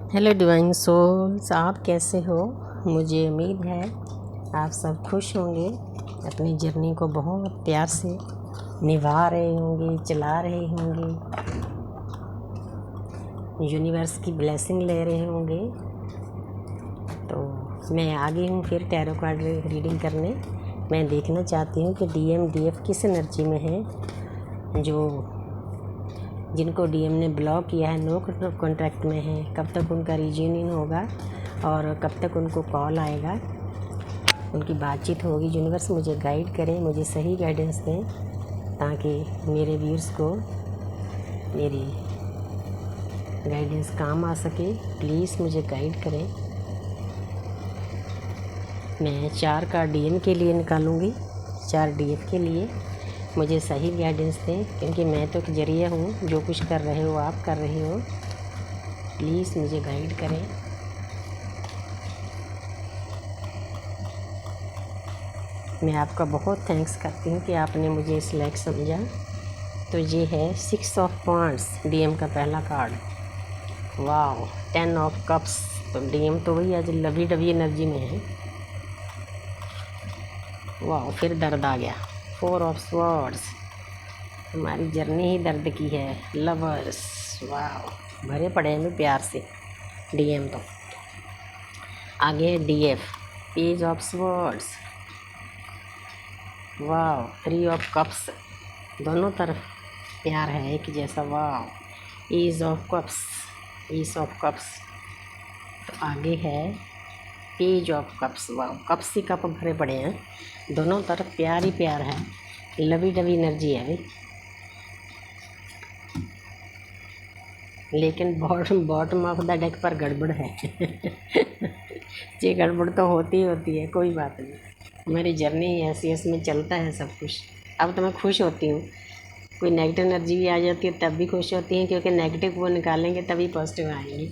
Hello divine souls, आप कैसे हो। मुझे उम्मीद है आप सब खुश होंगे, अपनी जर्नी को बहुत प्यार से निभा रहे होंगे, चला रहे होंगे, यूनिवर्स की ब्लेसिंग ले रहे होंगे। तो मैं आ गई हूँ फिर टैरो कार्ड रीडिंग करने। मैं देखना चाहती हूँ कि डीएफ किस एनर्जी में है, जिनको डीएम ने ब्लॉक किया है, नो कॉन्ट्रैक्ट में है, कब तक उनका रियूनियन होगा और कब तक उनको कॉल आएगा, उनकी बातचीत होगी। यूनिवर्स मुझे गाइड करें, मुझे सही गाइडेंस दें ताकि मेरे व्यूअर्स को मेरी गाइडेंस काम आ सके। प्लीज़ मुझे गाइड करें। मैं 4 कार्ड डीएम के लिए निकालूंगी, 4 डीएफ के लिए। मुझे सही गाइडेंस दें क्योंकि मैं तो एक जरिया हूँ, जो कुछ कर रहे हो आप कर रहे हो। प्लीज़ मुझे गाइड करें। मैं आपका बहुत थैंक्स करती हूँ कि आपने मुझे इस लायक समझा। तो ये है 6 ऑफ वांड्स, डीएम का पहला कार्ड। वाह, 10 ऑफ कप्स। तो डीएम तो वही आज लवी डवी एनर्जी में है। वाह, फिर दर्द आ गया। 4 ऑफ स्वॉर्ड्स, हमारी जर्नी ही दर्द की है। लवर्स, वाह, भरे पड़े हैं प्यार से डीएम। तो आगे है डीएफ, पेज ऑफ स्वॉर्ड्स। वाह, 3 ऑफ कप्स, दोनों तरफ प्यार है एक जैसा। वाह, ईज ऑफ कप्स। तो आगे है पेज ऑफ कप्स। वाह, कप्स ही कप भरे पड़े हैं, दोनों तरफ प्यार ही प्यार है, लवी डवी एनर्जी है भाई। लेकिन बॉटम ऑफ द डेक पर गड़बड़ है। ये गड़बड़ तो होती है, कोई बात नहीं। मेरी जर्नी ऐसी, इसमें चलता है सब कुछ। अब तो मैं खुश होती हूँ। कोई नेगेटिव एनर्जी भी आ जाती है तब भी खुश होती हैं, क्योंकि नेगेटिव वो निकालेंगे तभी पॉजिटिव आएंगी।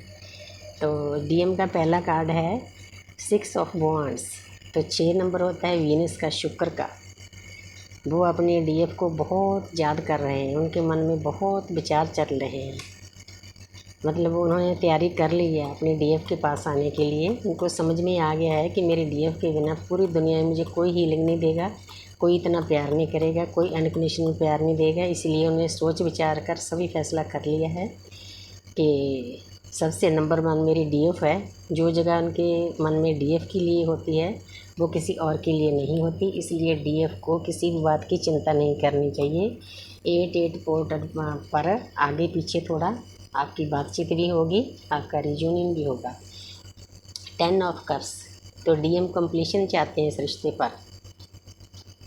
तो डीएम का पहला कार्ड है 6 ऑफ वांड्स। तो 6 नंबर होता है वीनस का, शुक्र का। वो अपने डीएफ को बहुत याद कर रहे हैं, उनके मन में बहुत विचार चल रहे हैं। मतलब उन्होंने तैयारी कर ली है अपने डीएफ के पास आने के लिए। उनको समझ में आ गया है कि मेरे डीएफ के बिना पूरी दुनिया में मुझे कोई हीलिंग नहीं देगा, कोई इतना प्यार नहीं करेगा, कोई अनकंडीशनल प्यार नहीं देगा। इसलिए उन्हें सोच विचार कर सभी फैसला कर लिया है कि सबसे नंबर 1 मेरी डीएफ है। जो जगह उनके मन में डीएफ के लिए होती है वो किसी और के लिए नहीं होती। इसलिए डीएफ को किसी भी बात की चिंता नहीं करनी चाहिए। 8 पोर्टल पर आगे पीछे थोड़ा आपकी बातचीत भी होगी, आपका रियूनियन भी होगा। 10 ऑफ कप्स, तो डीएम कंप्लीशन चाहते हैं इस रिश्ते पर।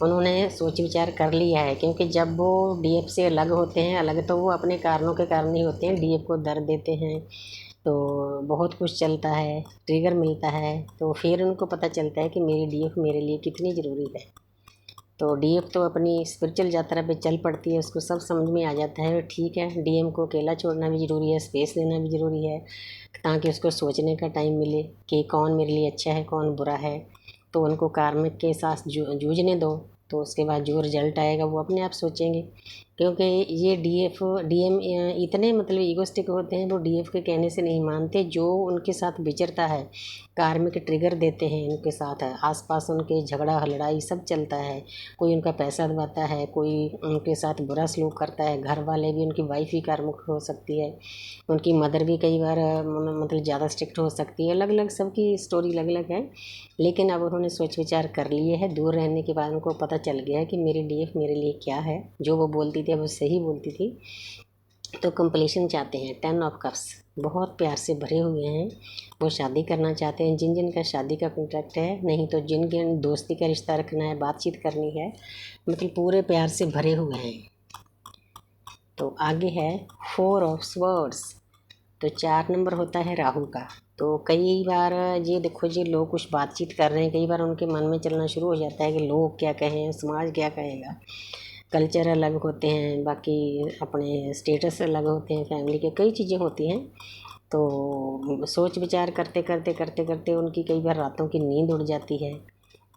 उन्होंने सोच विचार कर लिया है, क्योंकि जब वो डीएफ से अलग होते हैं, अलग तो वो अपने कारणों के कारण ही होते हैं। डीएफ को दर्द देते हैं तो बहुत कुछ चलता है, ट्रिगर मिलता है, तो फिर उनको पता चलता है कि मेरी डीएफ मेरे लिए कितनी ज़रूरी है। तो डीएफ तो अपनी स्पिरिचुअल यात्रा पे चल पड़ती है, उसको सब समझ में आ जाता है। ठीक है, डीएम को अकेला छोड़ना भी ज़रूरी है, स्पेस लेना भी ज़रूरी है, ताकि उसको सोचने का टाइम मिले कि कौन मेरे लिए अच्छा है, कौन बुरा है। तो उनको कार्मिक के साथ जूझने दो, तो उसके बाद जो रिजल्ट आएगा वो अपने आप सोचेंगे। क्योंकि ये डीएम इतने मतलब ईगोस्टिक होते हैं, वो डीएफ के कहने से नहीं मानते। जो उनके साथ विचरता है, कार्मिक ट्रिगर देते हैं उनके साथ, आसपास उनके झगड़ा लड़ाई सब चलता है। कोई उनका पैसा दबाता है, कोई उनके साथ बुरा सलूक करता है। घर वाले भी, उनकी वाइफ भी कार्मिक हो सकती है, उनकी मदर भी कई बार मतलब ज़्यादा स्ट्रिक्ट हो सकती है। अलग अलग सबकी स्टोरी अलग अलग है। लेकिन अब उन्होंने सोच विचार कर लिए है। दूर रहने के बाद उनको पता चल गया है कि मेरी डीएफ मेरे लिए क्या है। जो वो बोलती थी अब वो सही बोलती थी। तो कंप्लीशन चाहते हैं। 10 ऑफ कप्स, बहुत प्यार से भरे हुए हैं। वो शादी करना चाहते हैं, जिन जिन का शादी का कॉन्ट्रैक्ट है, नहीं तो जिन जिन दोस्ती का रिश्ता रखना है, बातचीत करनी है, मतलब पूरे प्यार से भरे हुए हैं। तो आगे है 4 ऑफ स्वर्ड्स। तो 4 नंबर होता है राहु का। तो कई बार ये देखो जी, लोग कुछ बातचीत कर रहे हैं, कई बार उनके मन में चलना शुरू हो जाता है कि लोग क्या कहें, समाज क्या कहेगा। कल्चर अलग होते हैं, बाकी अपने स्टेटस अलग होते हैं, फैमिली के कई चीज़ें होती हैं। तो सोच विचार करते करते उनकी कई बार रातों की नींद उड़ जाती है।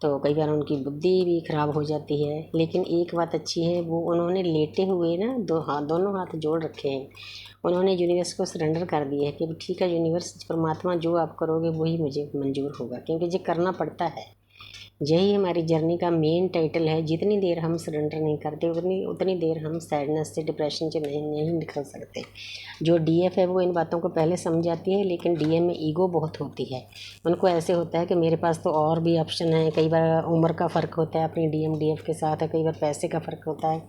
तो कई बार उनकी बुद्धि भी ख़राब हो जाती है। लेकिन एक बात अच्छी है, वो उन्होंने लेटे हुए ना दोनों हाथ जोड़ रखे हैं। उन्होंने यूनिवर्स को सरेंडर कर दिया है कि ठीक है यूनिवर्स, परमात्मा जो आप करोगे वही मुझे मंजूर होगा, क्योंकि ये करना पड़ता है। यही हमारी जर्नी का मेन टाइटल है। जितनी देर हम सरेंडर नहीं करते उतनी देर हम सैडनेस से, डिप्रेशन से नहीं निकल सकते। जो डीएफ है वो इन बातों को पहले समझ जाती है, लेकिन डीएम में ईगो बहुत होती है। उनको ऐसे होता है कि मेरे पास तो और भी ऑप्शन है। कई बार उम्र का फ़र्क होता है अपनी डीएफ के साथ है, कई बार पैसे का फ़र्क होता है,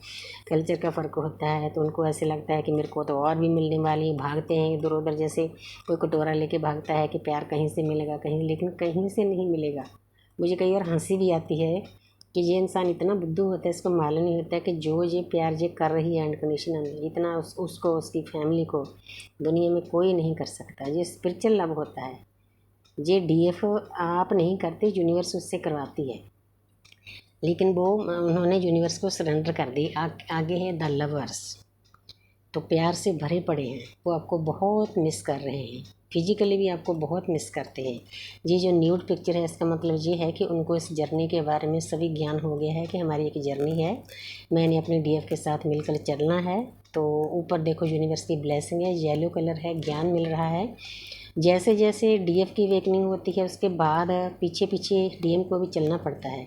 कल्चर का फ़र्क होता है। तो उनको ऐसे लगता है कि मेरे को तो और भी मिलने वाली, भागते हैं इधर उधर, जैसे कोई कटोरा लेके भागता है कि प्यार कहीं से मिलेगा कहीं, लेकिन कहीं से नहीं मिलेगा। मुझे कई बार हंसी भी आती है कि ये इंसान इतना बुद्धू होता है, इसको मालूम नहीं होता है कि जो ये प्यार ये कर रही है अनकंडीशनल, इतना उसको, उसकी फैमिली को दुनिया में कोई नहीं कर सकता। ये स्पिरिचुअल लव होता है। ये डीएफ आप नहीं करते, यूनिवर्स उससे करवाती है। लेकिन वो उन्होंने यूनिवर्स को सरेंडर कर दी। आगे है द लवर्स। तो प्यार से भरे पड़े हैं, वो आपको बहुत मिस कर रहे हैं, फिजिकली भी आपको बहुत मिस करते हैं। ये जो न्यूड पिक्चर है, इसका मतलब ये है कि उनको इस जर्नी के बारे में सभी ज्ञान हो गया है कि हमारी एक जर्नी है, मैंने अपने डीएफ के साथ मिलकर चलना है। तो ऊपर देखो यूनिवर्स की ब्लेसिंग है, येलो कलर है, ज्ञान मिल रहा है। जैसे जैसे डीएफ की वेकनिंग होती है उसके बाद पीछे पीछे डीएम को भी चलना पड़ता है।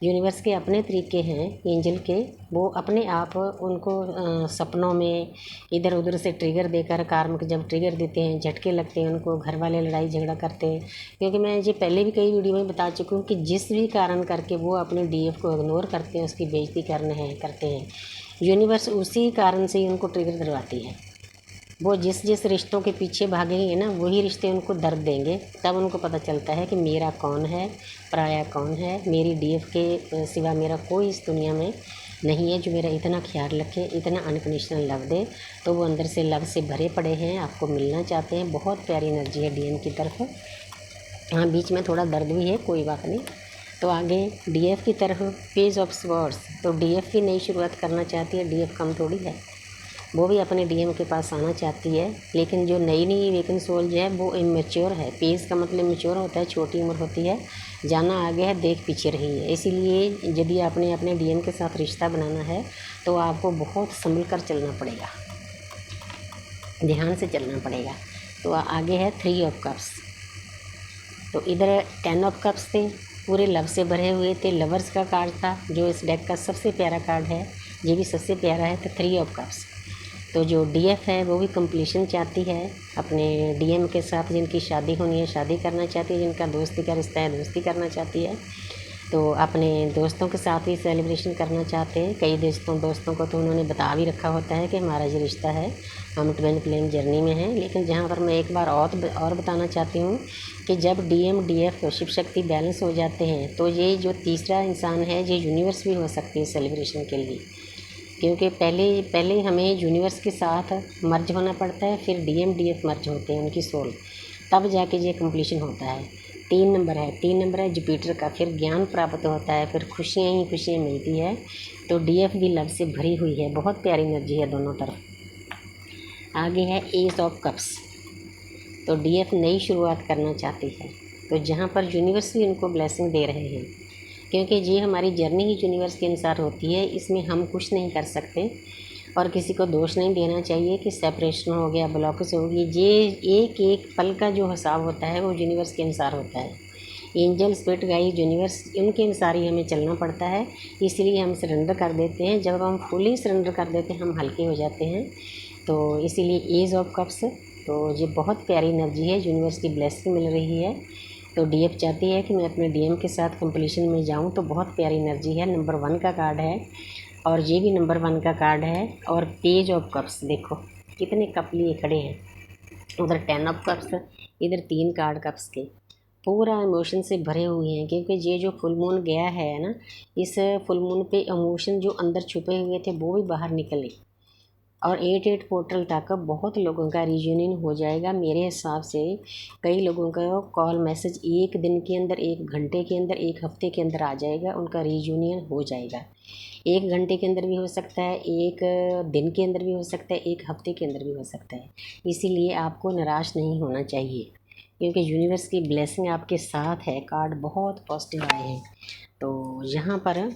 यूनिवर्स के अपने तरीके हैं एंजल के, वो अपने आप उनको सपनों में इधर उधर से ट्रिगर देकर, कार्मिक जब ट्रिगर देते हैं, झटके लगते हैं उनको, घर वाले लड़ाई झगड़ा करते हैं। क्योंकि मैं ये पहले भी कई वीडियो में बता चुकी हूँ कि जिस भी कारण करके वो अपने डीएफ को इग्नोर करते हैं, उसकी बेइज्जती करते हैं, यूनिवर्स उसी कारण से ही उनको ट्रिगर दिलवाती है। वो जिस रिश्तों के पीछे भागेंगे ना, वही रिश्ते उनको दर्द देंगे। तब उनको पता चलता है कि मेरा कौन है, पराया कौन है। मेरी डीएफ के सिवा मेरा कोई इस दुनिया में नहीं है जो मेरा इतना ख्याल रखे, इतना अनकंडीशनल लव दे। तो वो अंदर से लव से भरे पड़े हैं, आपको मिलना चाहते हैं। बहुत प्यारी एनर्जी है डीएम की तरफ। हाँ, बीच में थोड़ा दर्द भी है, कोई बात नहीं। तो आगे डीएफ की तरफ पेज ऑफ स्वॉर्ड्स। तो डीएफ की नई शुरुआत करना चाहती है, डीएफ कम थोड़ी है, वो भी अपने डीएम के पास आना चाहती है। लेकिन जो नई वेकन सोल जो है वो इमेच्योर है। पेज का मतलब मैच्योर होता है, छोटी उम्र होती है, जाना आगे है, देख पीछे रही है। इसीलिए यदि आपने अपने डीएम के साथ रिश्ता बनाना है तो आपको बहुत संभल कर चलना पड़ेगा, ध्यान से चलना पड़ेगा। तो आगे है 3 ऑफ कप्स। तो इधर 10 ऑफ कप्स थे, पूरे लव से भरे हुए थे। लवर्स का कार्ड था जो इस डेक का सबसे प्यारा कार्ड है, ये भी सबसे प्यारा है। तो 3 ऑफ कप्स। तो जो डीएफ है वो भी कंप्लीशन चाहती है अपने डीएम के साथ, जिनकी शादी होनी है शादी करना चाहती है, जिनका दोस्ती का रिश्ता है दोस्ती करना चाहती है। तो अपने दोस्तों के साथ भी सेलिब्रेशन करना चाहते हैं। कई दोस्तों को तो उन्होंने बता भी रखा होता है कि हमारा ये रिश्ता है, हम ट्विन फ्लेम जर्नी में हैं। लेकिन जहाँ पर मैं एक बार और बताना चाहती हूँ कि जब DM DF Shiv Shakti balance हो जाते हैं तो ये जो तीसरा इंसान है ये यूनिवर्स भी हो सकती है सेलिब्रेशन के लिए। क्योंकि पहले हमें यूनिवर्स के साथ मर्ज होना पड़ता है, फिर डीएम डीएफ मर्ज होते हैं उनकी सोल, तब जाके ये कंप्लीशन होता है। 3 नंबर है जुपिटर का। फिर ज्ञान प्राप्त होता है, फिर खुशियाँ ही खुशियाँ मिलती है। तो डीएफ भी लव से भरी हुई है, बहुत प्यारी एनर्जी है दोनों तरफ। आगे है एस ऑफ कप्स। तो डीएफ नई शुरुआत करना चाहती है, तो जहाँ पर यूनिवर्स भी उनको ब्लेसिंग दे रहे हैं, क्योंकि ये हमारी जर्नी ही यूनिवर्स के अनुसार होती है, इसमें हम कुछ नहीं कर सकते। और किसी को दोष नहीं देना चाहिए कि सेपरेशन हो गया, ब्लॉकेज होगी। ये एक एक पल का जो हिसाब होता है वो यूनिवर्स के अनुसार होता है। एंजल, स्पिरिट, गाइड, यूनिवर्स, इनके अनुसार ही हमें चलना पड़ता है। इसलिए हम सरेंडर कर देते हैं। जब हम फुली सरेंडर कर देते हैं हम हल्के हो जाते हैं। तो इसीलिए एज ऑफ कप्स। तो ये बहुत प्यारी एनर्जी है, यूनिवर्स की ब्लेसिंग मिल रही है। तो डीएफ चाहती है कि मैं अपने डीएम के साथ कंप्लीशन में जाऊं, तो बहुत प्यारी एनर्जी है। नंबर 1 का कार्ड है और ये भी नंबर 1 का कार्ड है। और पेज ऑफ कप्स देखो कितने कप लिए खड़े हैं, उधर 10 ऑफ कप्स, इधर 3 कार्ड कप्स के, पूरा इमोशन से भरे हुए हैं। क्योंकि ये जो फुल मून गया है ना, इस फुल मून पे इमोशन जो अंदर छुपे हुए थे वो भी बाहर निकले। और 8 पोर्टल तक बहुत लोगों का रियूनियन हो जाएगा मेरे हिसाब से। कई लोगों का कॉल मैसेज एक दिन के अंदर, 1 घंटे के अंदर, 1 हफ्ते के अंदर आ जाएगा, उनका रियूनियन हो जाएगा। 1 घंटे के अंदर भी हो सकता है, 1 दिन के अंदर भी हो सकता है, 1 हफ्ते के अंदर भी हो सकता है। इसीलिए आपको निराश नहीं होना चाहिए, क्योंकि यूनिवर्स की ब्लेसिंग आपके साथ है। कार्ड बहुत पॉजिटिव आए हैं। तो यहाँ पर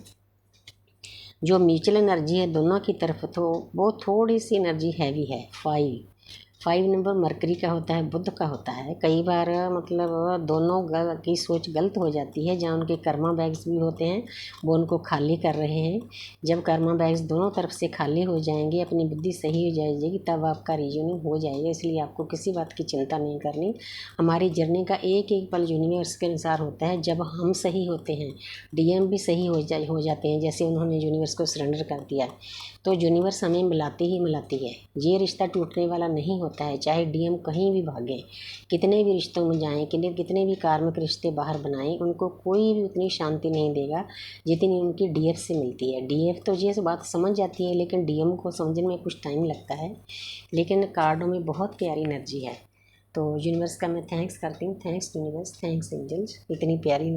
जो म्यूचुअल एनर्जी है दोनों की तरफ, तो वो थोड़ी सी एनर्जी हैवी है। 5 नंबर मरकरी का होता है, बुध का होता है। कई बार मतलब दोनों की सोच गलत हो जाती है। जहाँ उनके कर्मा बैग्स भी होते हैं वो उनको खाली कर रहे हैं। जब कर्मा बैग्स दोनों तरफ से खाली हो जाएंगे, अपनी बुद्धि सही हो जाएगी, तब आपका रीजनिंग हो जाएगा। इसलिए आपको किसी बात की चिंता नहीं करनी। हमारी जर्नी का एक एक पल यूनिवर्स के अनुसार होता है। जब हम सही होते हैं, डीएम भी सही हो जाते हैं, जैसे उन्होंने यूनिवर्स को सरेंडर कर दिया, तो यूनिवर्स हमें मिलाती ही मिलाती है। ये रिश्ता टूटने वाला नहीं होता है। चाहे डीएम कहीं भी भागें, कितने भी रिश्तों में जाएं, कितने भी कार्मिक रिश्ते बाहर बनाएं, उनको कोई भी उतनी शांति नहीं देगा जितनी उनकी डीएफ से मिलती है। डीएफ तो ये बात समझ जाती है, लेकिन डीएम को समझने में कुछ टाइम लगता है। लेकिन कार्डों में बहुत प्यारी एनर्जी है। तो यूनिवर्स का मैं थैंक्स करती हूँ। थैंक्स यूनिवर्स, थैंक्स एंजल्स, इतनी प्यारी